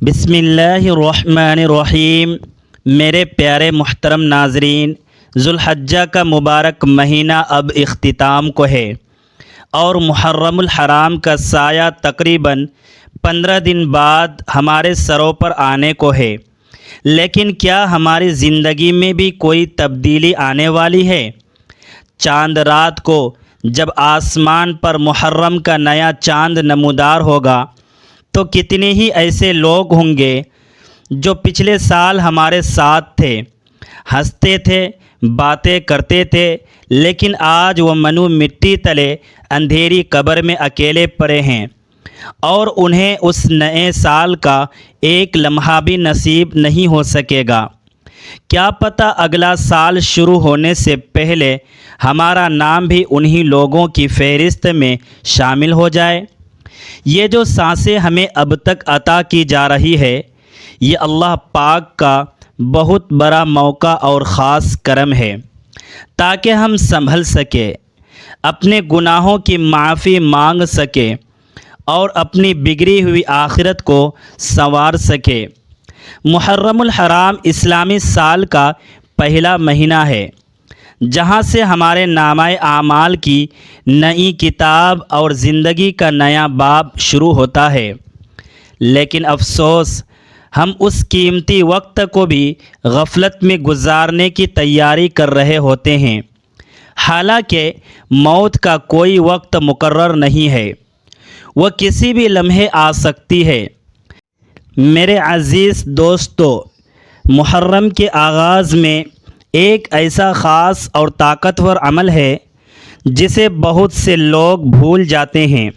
بسم اللہ الرحمن الرحیم۔ میرے پیارے محترم ناظرین، ذوالحجہ کا مبارک مہینہ اب اختتام کو ہے اور محرم الحرام کا سایہ تقریباً 15 دن بعد ہمارے سروں پر آنے کو ہے۔ لیکن کیا ہماری زندگی میں بھی کوئی تبدیلی آنے والی ہے؟ چاند رات کو جب آسمان پر محرم کا نیا چاند نمودار ہوگا تو کتنے ہی ایسے لوگ ہوں گے جو پچھلے سال ہمارے ساتھ تھے، ہنستے تھے، باتیں کرتے تھے، لیکن آج وہ منو مٹی تلے اندھیری قبر میں اکیلے پڑے ہیں اور انہیں اس نئے سال کا ایک لمحہ بھی نصیب نہیں ہو سکے گا۔ کیا پتہ اگلا سال شروع ہونے سے پہلے ہمارا نام بھی انہی لوگوں کی فہرست میں شامل ہو جائے۔ یہ جو سانسیں ہمیں اب تک عطا کی جا رہی ہے، یہ اللہ پاک کا بہت بڑا موقع اور خاص کرم ہے تاکہ ہم سنبھل سکیں، اپنے گناہوں کی معافی مانگ سکیں اور اپنی بگڑی ہوئی آخرت کو سنوار سکیں۔ محرم الحرام اسلامی سال کا پہلا مہینہ ہے جہاں سے ہمارے نامہ اعمال کی نئی کتاب اور زندگی کا نیا باب شروع ہوتا ہے۔ لیکن افسوس، ہم اس قیمتی وقت کو بھی غفلت میں گزارنے کی تیاری کر رہے ہوتے ہیں، حالانکہ موت کا کوئی وقت مقرر نہیں ہے، وہ کسی بھی لمحے آ سکتی ہے۔ میرے عزیز دوستو، محرم کے آغاز میں ایک ایسا خاص اور طاقتور عمل ہے جسے بہت سے لوگ بھول جاتے ہیں،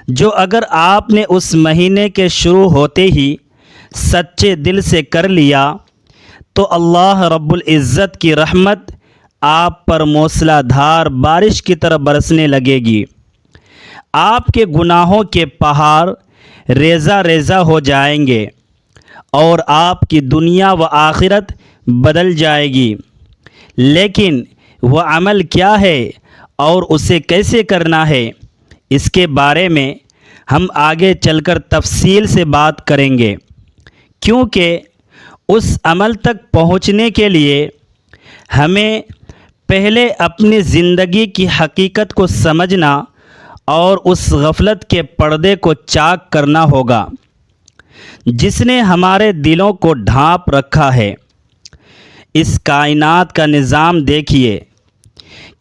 جو اگر آپ نے اس مہینے کے شروع ہوتے ہی سچے دل سے کر لیا تو اللہ رب العزت کی رحمت آپ پر موسلا دھار بارش کی طرح برسنے لگے گی۔ آپ کے گناہوں کے پہاڑ ریزہ ریزہ ہو جائیں گے اور آپ کی دنیا و آخرت بدل جائے گی۔ لیکن وہ عمل کیا ہے اور اسے کیسے کرنا ہے، اس کے بارے میں ہم آگے چل کر تفصیل سے بات کریں گے، کیونکہ اس عمل تک پہنچنے کے لیے ہمیں پہلے اپنی زندگی کی حقیقت کو سمجھنا اور اس غفلت کے پردے کو چاک کرنا ہوگا جس نے ہمارے دلوں کو ڈھانپ رکھا ہے۔ اس کائنات کا نظام دیکھیے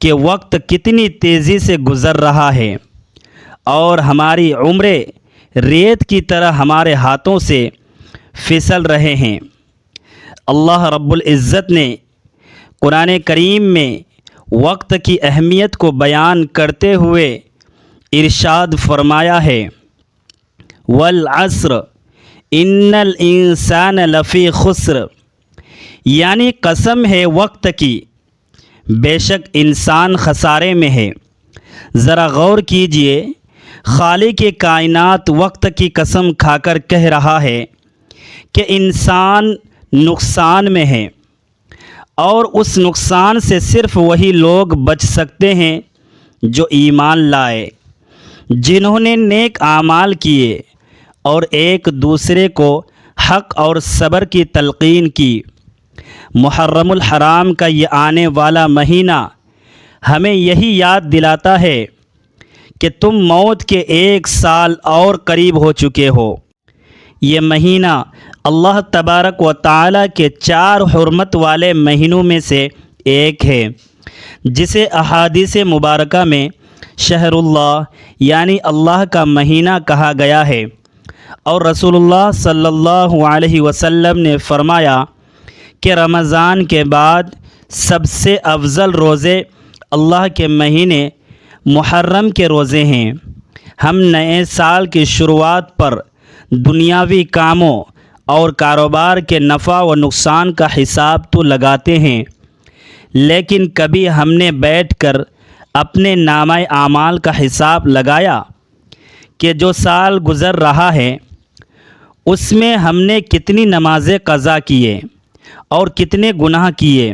کہ وقت کتنی تیزی سے گزر رہا ہے اور ہماری عمریں ریت کی طرح ہمارے ہاتھوں سے پھسل رہے ہیں۔ اللہ رب العزت نے قرآن کریم میں وقت کی اہمیت کو بیان کرتے ہوئے ارشاد فرمایا ہے، والعصر ان الانسان لفی خسر، یعنی قسم ہے وقت کی، بے شک انسان خسارے میں ہے۔ ذرا غور کیجئے، خالق کائنات وقت کی قسم کھا کر کہہ رہا ہے کہ انسان نقصان میں ہے، اور اس نقصان سے صرف وہی لوگ بچ سکتے ہیں جو ایمان لائے، جنہوں نے نیک اعمال کیے اور ایک دوسرے کو حق اور صبر کی تلقین کی۔ محرم الحرام کا یہ آنے والا مہینہ ہمیں یہی یاد دلاتا ہے کہ تم موت کے 1 سال اور قریب ہو چکے ہو۔ یہ مہینہ اللہ تبارک و تعالیٰ کے 4 حرمت والے مہینوں میں سے ایک ہے، جسے احادیث مبارکہ میں شہر اللہ یعنی اللہ کا مہینہ کہا گیا ہے، اور رسول اللہ صلی اللہ علیہ وسلم نے فرمایا کہ رمضان کے بعد سب سے افضل روزے اللہ کے مہینے محرم کے روزے ہیں۔ ہم نئے سال کی شروعات پر دنیاوی کاموں اور کاروبار کے نفع و نقصان کا حساب تو لگاتے ہیں، لیکن کبھی ہم نے بیٹھ کر اپنے نامہ اعمال کا حساب لگایا کہ جو سال گزر رہا ہے اس میں ہم نے کتنی نمازیں قضا کیے اور کتنے گناہ کیے؟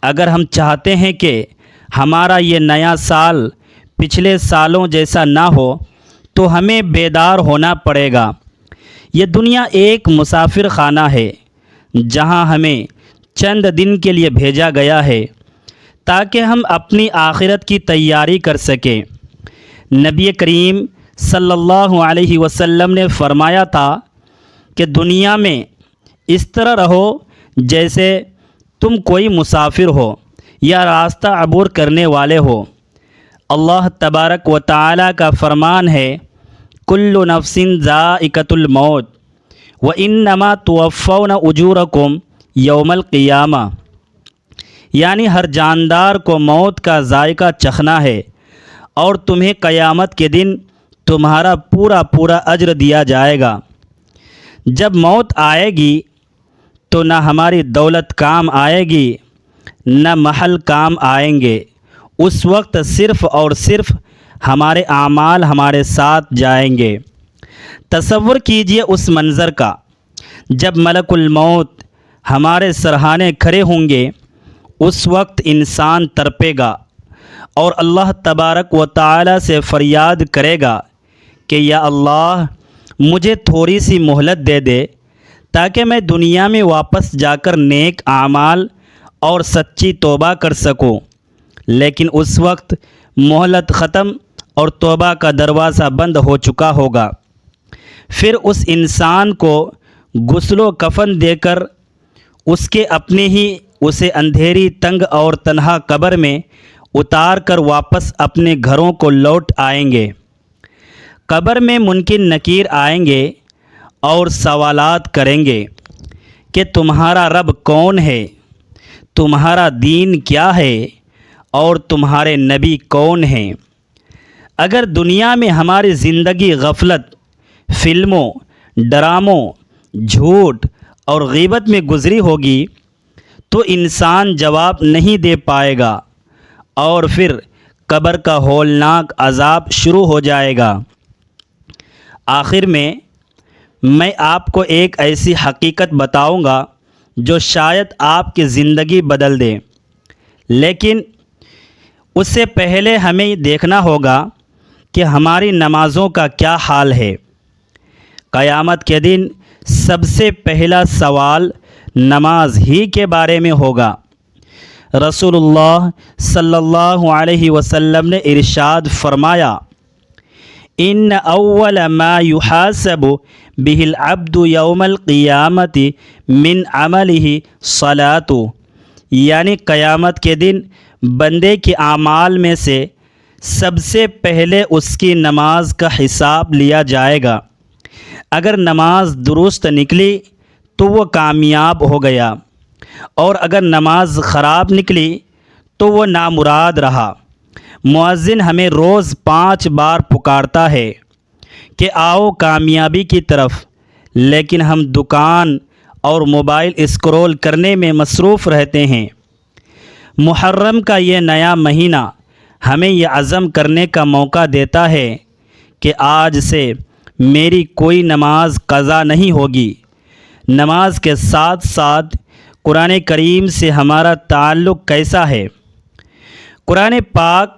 اگر ہم چاہتے ہیں کہ ہمارا یہ نیا سال پچھلے سالوں جیسا نہ ہو تو ہمیں بیدار ہونا پڑے گا۔ یہ دنیا ایک مسافر خانہ ہے جہاں ہمیں چند دن کے لیے بھیجا گیا ہے تاکہ ہم اپنی آخرت کی تیاری کر سکیں۔ نبی کریم صلی اللہ علیہ وسلم نے فرمایا تھا کہ دنیا میں اس طرح رہو جیسے تم کوئی مسافر ہو یا راستہ عبور کرنے والے ہو۔ اللہ تبارک و تعالی کا فرمان ہے، کل نفس ذائقۃ الموت وانما توفون اجورکم یوم القیامہ، یعنی ہر جاندار کو موت کا ذائقہ چکھنا ہے اور تمہیں قیامت کے دن تمہارا پورا اجر دیا جائے گا۔ جب موت آئے گی تو نہ ہماری دولت کام آئے گی نہ محل کام آئیں گے، اس وقت صرف اور صرف ہمارے اعمال ہمارے ساتھ جائیں گے۔ تصور کیجئے اس منظر کا، جب ملک الموت ہمارے سرہانے کھڑے ہوں گے، اس وقت انسان تڑپے گا اور اللہ تبارک و تعالی سے فریاد کرے گا کہ یا اللہ مجھے تھوڑی سی مہلت دے دے تاکہ میں دنیا میں واپس جا کر نیک اعمال اور سچی توبہ کر سکوں، لیکن اس وقت مہلت ختم اور توبہ کا دروازہ بند ہو چکا ہوگا۔ پھر اس انسان کو غسل و کفن دے کر اس کے اپنے ہی اسے اندھیری تنگ اور تنہا قبر میں اتار کر واپس اپنے گھروں کو لوٹ آئیں گے۔ قبر میں منکر نکیر آئیں گے اور سوالات کریں گے کہ تمہارا رب کون ہے، تمہارا دین کیا ہے اور تمہارے نبی کون ہیں۔ اگر دنیا میں ہماری زندگی غفلت، فلموں، ڈراموں، جھوٹ اور غیبت میں گزری ہوگی تو انسان جواب نہیں دے پائے گا اور پھر قبر کا ہولناک عذاب شروع ہو جائے گا۔ آخر میں آپ کو ایک ایسی حقیقت بتاؤں گا جو شاید آپ کی زندگی بدل دے، لیکن اس سے پہلے ہمیں یہ دیکھنا ہوگا کہ ہماری نمازوں کا کیا حال ہے۔ قیامت کے دن سب سے پہلا سوال نماز ہی کے بارے میں ہوگا۔ رسول اللہ صلی اللہ علیہ وسلم نے ارشاد فرمایا، ان اول ما يحاسب به العبد یوم القیامت من عمله صلاۃ، یعنی قیامت کے دن بندے کے اعمال میں سے سب سے پہلے اس کی نماز کا حساب لیا جائے گا۔ اگر نماز درست نکلی تو وہ کامیاب ہو گیا، اور اگر نماز خراب نکلی تو وہ نامراد رہا۔ مؤذن ہمیں روز 5 بار پکارتا ہے کہ آؤ کامیابی کی طرف، لیکن ہم دکان اور موبائل اسکرول کرنے میں مصروف رہتے ہیں۔ محرم کا یہ نیا مہینہ ہمیں یہ عزم کرنے کا موقع دیتا ہے کہ آج سے میری کوئی نماز قضا نہیں ہوگی۔ نماز کے ساتھ ساتھ قرآن کریم سے ہمارا تعلق کیسا ہے؟ قرآن پاک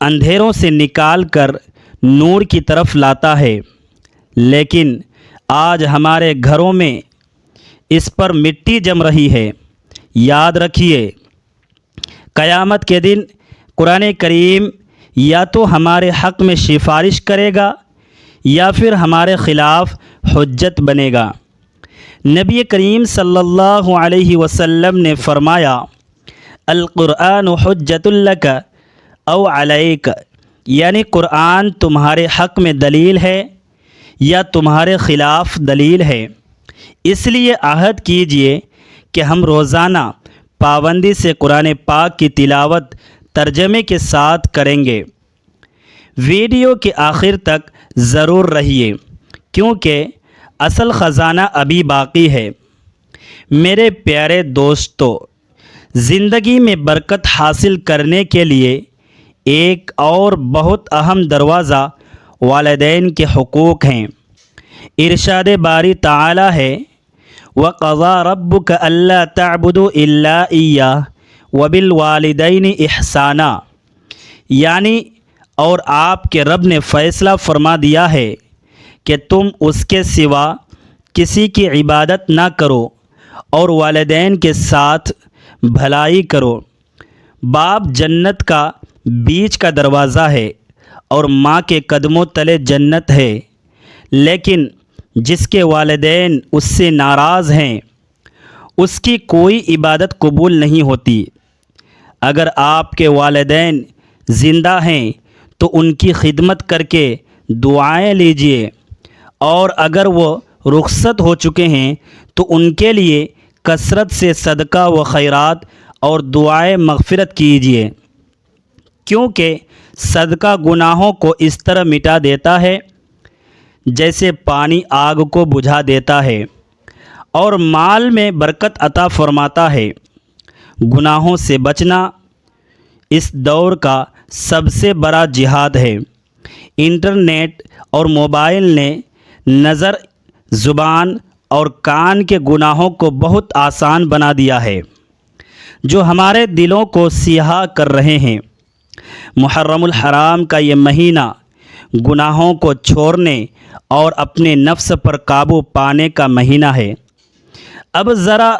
اندھیروں سے نکال کر نور کی طرف لاتا ہے، لیکن آج ہمارے گھروں میں اس پر مٹی جم رہی ہے۔ یاد رکھیے، قیامت کے دن قرآن کریم یا تو ہمارے حق میں سفارش کرے گا یا پھر ہمارے خلاف حجت بنے گا۔ نبی کریم صلی اللہ علیہ وسلم نے فرمایا، القرآن حجت لک او علیک، یعنی قرآن تمہارے حق میں دلیل ہے یا تمہارے خلاف دلیل ہے۔ اس لیے عہد کیجئے کہ ہم روزانہ پابندی سے قرآن پاک کی تلاوت ترجمے کے ساتھ کریں گے۔ ویڈیو کے آخر تک ضرور رہیے کیونکہ اصل خزانہ ابھی باقی ہے۔ میرے پیارے دوستو، زندگی میں برکت حاصل کرنے کے لیے ایک اور بہت اہم دروازہ والدین کے حقوق ہیں۔ ارشاد باری تعالی ہے، وَقَضَىٰ رَبُّكَ أَلَّا تَعْبُدُوا إِلَّا إِيَّاهُ وَبِالْوَالِدَيْنِ إِحْسَانًا، یعنی اور آپ کے رب نے فیصلہ فرما دیا ہے کہ تم اس کے سوا کسی کی عبادت نہ کرو اور والدین کے ساتھ بھلائی کرو۔ باپ جنت کا بیچ کا دروازہ ہے اور ماں کے قدموں تلے جنت ہے، لیکن جس کے والدین اس سے ناراض ہیں اس کی کوئی عبادت قبول نہیں ہوتی۔ اگر آپ کے والدین زندہ ہیں تو ان کی خدمت کر کے دعائیں لیجیے، اور اگر وہ رخصت ہو چکے ہیں تو ان کے لیے کثرت سے صدقہ و خیرات اور دعائیں مغفرت کیجیے، کیونکہ صدقہ گناہوں کو اس طرح مٹا دیتا ہے جیسے پانی آگ کو بجھا دیتا ہے، اور مال میں برکت عطا فرماتا ہے۔ گناہوں سے بچنا اس دور کا سب سے بڑا جہاد ہے۔ انٹرنیٹ اور موبائل نے نظر، زبان اور کان کے گناہوں کو بہت آسان بنا دیا ہے، جو ہمارے دلوں کو سیاہ کر رہے ہیں۔ محرم الحرام کا یہ مہینہ گناہوں کو چھوڑنے اور اپنے نفس پر قابو پانے کا مہینہ ہے۔ اب ذرا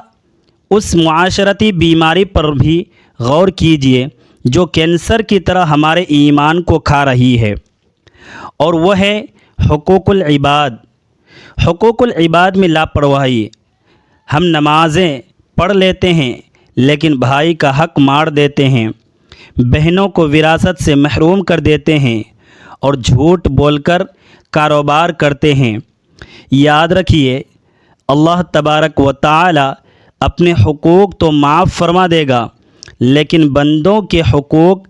اس معاشرتی بیماری پر بھی غور کیجیے جو کینسر کی طرح ہمارے ایمان کو کھا رہی ہے، اور وہ ہے حقوق العباد۔ حقوق العباد میں لاپرواہی۔ ہم نمازیں پڑھ لیتے ہیں لیکن بھائی کا حق مار دیتے ہیں، بہنوں کو وراثت سے محروم کر دیتے ہیں اور جھوٹ بول کر کاروبار کرتے ہیں۔ یاد رکھیے، اللہ تبارک و تعالی اپنے حقوق تو معاف فرما دے گا، لیکن بندوں کے حقوق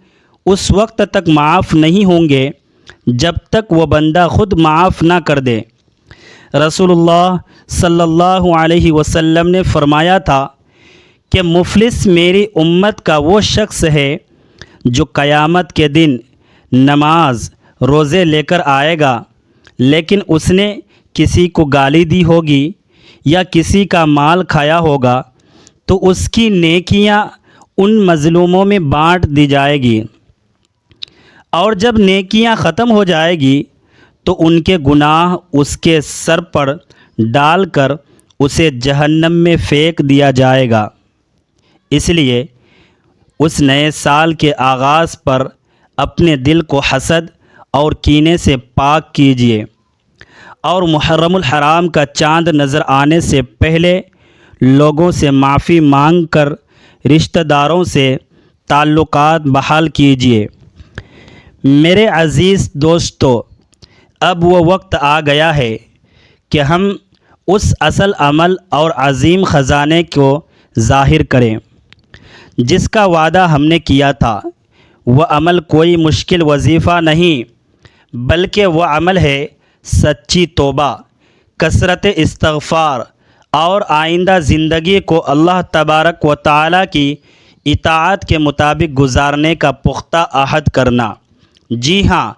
اس وقت تک معاف نہیں ہوں گے جب تک وہ بندہ خود معاف نہ کر دے۔ رسول اللہ صلی اللہ علیہ وسلم نے فرمایا تھا کہ مفلس میری امت کا وہ شخص ہے جو قیامت کے دن نماز روزے لے کر آئے گا، لیکن اس نے کسی کو گالی دی ہوگی یا کسی کا مال کھایا ہوگا تو اس کی نیکیاں ان مظلوموں میں بانٹ دی جائے گی، اور جب نیکیاں ختم ہو جائے گی تو ان کے گناہ اس کے سر پر ڈال کر اسے جہنم میں پھینک دیا جائے گا۔ اس لیے اس نئے سال کے آغاز پر اپنے دل کو حسد اور کینے سے پاک کیجیے، اور محرم الحرام کا چاند نظر آنے سے پہلے لوگوں سے معافی مانگ کر رشتہ داروں سے تعلقات بحال کیجیے۔ میرے عزیز دوستو، اب وہ وقت آ گیا ہے کہ ہم اس اصل عمل اور عظیم خزانے کو ظاہر کریں جس کا وعدہ ہم نے کیا تھا۔ وہ عمل کوئی مشکل وظیفہ نہیں، بلکہ وہ عمل ہے سچی توبہ، کثرت استغفار، اور آئندہ زندگی کو اللہ تبارک و تعالی کی اطاعت کے مطابق گزارنے کا پختہ عہد کرنا۔ جی ہاں،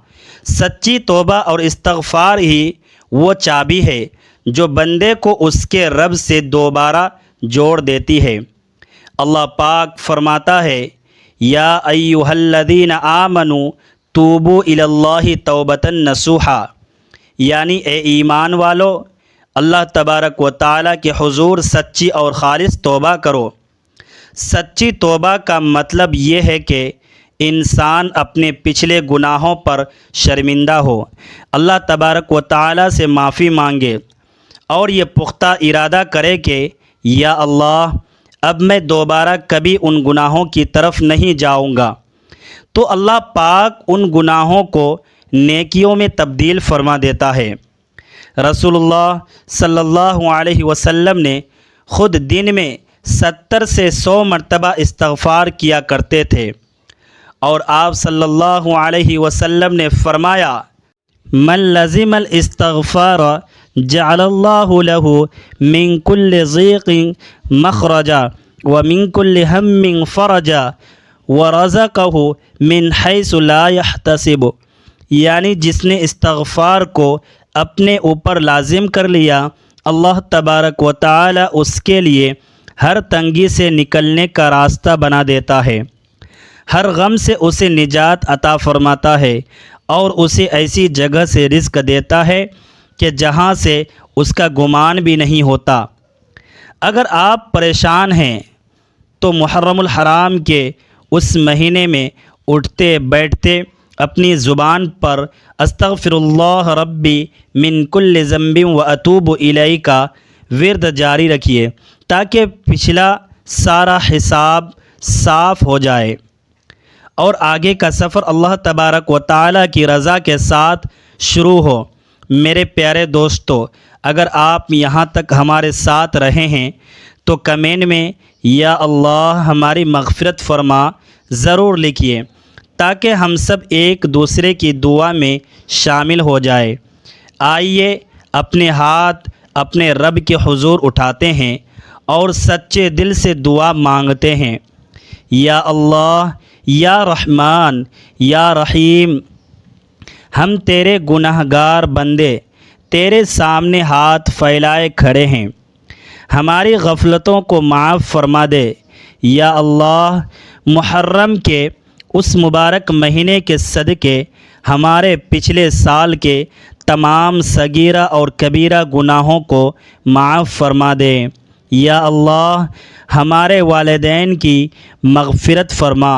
سچی توبہ اور استغفار ہی وہ چابی ہے جو بندے کو اس کے رب سے دوبارہ جوڑ دیتی ہے۔ اللہ پاک فرماتا ہے، یا ایھا الذین آمنوا توبوا الی اللہ توبۃ نصوحا، یعنی اے ایمان والو، اللہ تبارک و تعالیٰ کے حضور سچی اور خالص توبہ کرو۔ سچی توبہ کا مطلب یہ ہے کہ انسان اپنے پچھلے گناہوں پر شرمندہ ہو، اللہ تبارک و تعالیٰ سے معافی مانگے، اور یہ پختہ ارادہ کرے کہ یا اللہ، اب میں دوبارہ کبھی ان گناہوں کی طرف نہیں جاؤں گا۔ تو اللہ پاک ان گناہوں کو نیکیوں میں تبدیل فرما دیتا ہے۔ رسول اللہ صلی اللہ علیہ وسلم نے خود دن میں 70 سے 100 مرتبہ استغفار کیا کرتے تھے، اور آپ صلی اللہ علیہ وسلم نے فرمایا، من لزم الاستغفار جعل اللہ له من كل ضیق مخرجا ومن كل هم فرجا ورزقه من حیث لا يحتسب، یعنی جس نے استغفار کو اپنے اوپر لازم کر لیا، اللہ تبارک و تعالی اس کے لیے ہر تنگی سے نکلنے کا راستہ بنا دیتا ہے، ہر غم سے اسے نجات عطا فرماتا ہے، اور اسے ایسی جگہ سے رزق دیتا ہے کہ جہاں سے اس کا گمان بھی نہیں ہوتا۔ اگر آپ پریشان ہیں تو محرم الحرام کے اس مہینے میں اٹھتے بیٹھتے اپنی زبان پر استغفر اللہ ربی من کل ذنب و اتوب الیہ کا ورد جاری رکھیے تاکہ پچھلا سارا حساب صاف ہو جائے اور آگے کا سفر اللہ تبارک و تعالیٰ کی رضا کے ساتھ شروع ہو۔ میرے پیارے دوستو، اگر آپ یہاں تک ہمارے ساتھ رہے ہیں تو کمنٹ میں یا اللہ ہماری مغفرت فرما ضرور لکھیے تاکہ ہم سب ایک دوسرے کی دعا میں شامل ہو جائے۔ آئیے اپنے ہاتھ اپنے رب کے حضور اٹھاتے ہیں اور سچے دل سے دعا مانگتے ہیں۔ یا اللہ، یا رحمان، یا رحیم، ہم تیرے گناہ گار بندے تیرے سامنے ہاتھ پھیلائے کھڑے ہیں، ہماری غفلتوں کو معاف فرما دے۔ یا اللہ، محرم کے اس مبارک مہینے کے صدقے ہمارے پچھلے سال کے تمام صغیرہ اور کبیرہ گناہوں کو معاف فرما دے۔ یا اللہ، ہمارے والدین کی مغفرت فرما،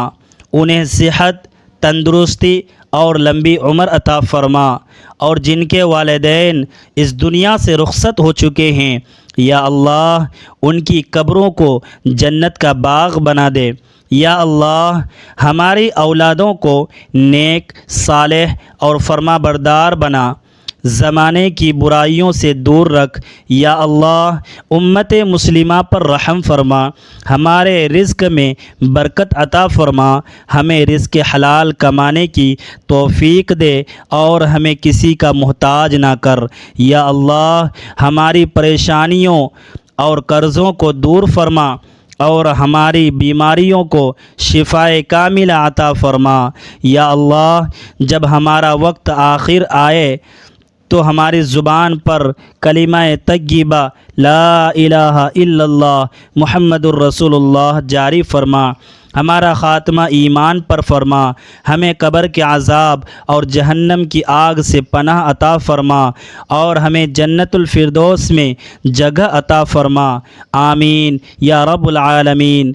انہیں صحت، تندرستی اور لمبی عمر عطا فرما، اور جن کے والدین اس دنیا سے رخصت ہو چکے ہیں یا اللہ ان کی قبروں کو جنت کا باغ بنا دے۔ یا اللہ، ہماری اولادوں کو نیک، صالح اور فرما بردار بنا، زمانے کی برائیوں سے دور رکھ۔ یا اللہ، امت مسلمہ پر رحم فرما، ہمارے رزق میں برکت عطا فرما، ہمیں رزق حلال کمانے کی توفیق دے اور ہمیں کسی کا محتاج نہ کر۔ یا اللہ، ہماری پریشانیوں اور قرضوں کو دور فرما اور ہماری بیماریوں کو شفائے کاملہ عطا فرما۔ یا اللہ، جب ہمارا وقت آخر آئے تو ہماری زبان پر کلمہ طیبہ لا الہ الا اللہ محمد الرسول اللہ جاری فرما، ہمارا خاتمہ ایمان پر فرما، ہمیں قبر کے عذاب اور جہنم کی آگ سے پناہ عطا فرما اور ہمیں جنت الفردوس میں جگہ عطا فرما۔ آمین یا رب العالمین۔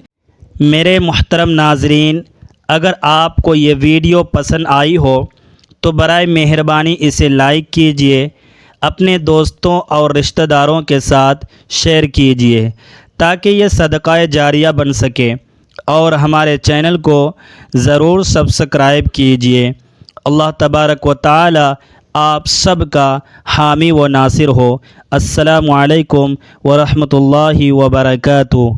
میرے محترم ناظرین، اگر آپ کو یہ ویڈیو پسند آئی ہو تو برائے مہربانی اسے لائک کیجئے، اپنے دوستوں اور رشتہ داروں کے ساتھ شیئر کیجئے تاکہ یہ صدقہ جاریہ بن سکے، اور ہمارے چینل کو ضرور سبسکرائب کیجئے۔ اللہ تبارک و تعالی آپ سب کا حامی و ناصر ہو۔ السلام علیکم ورحمۃ اللہ وبرکاتہ۔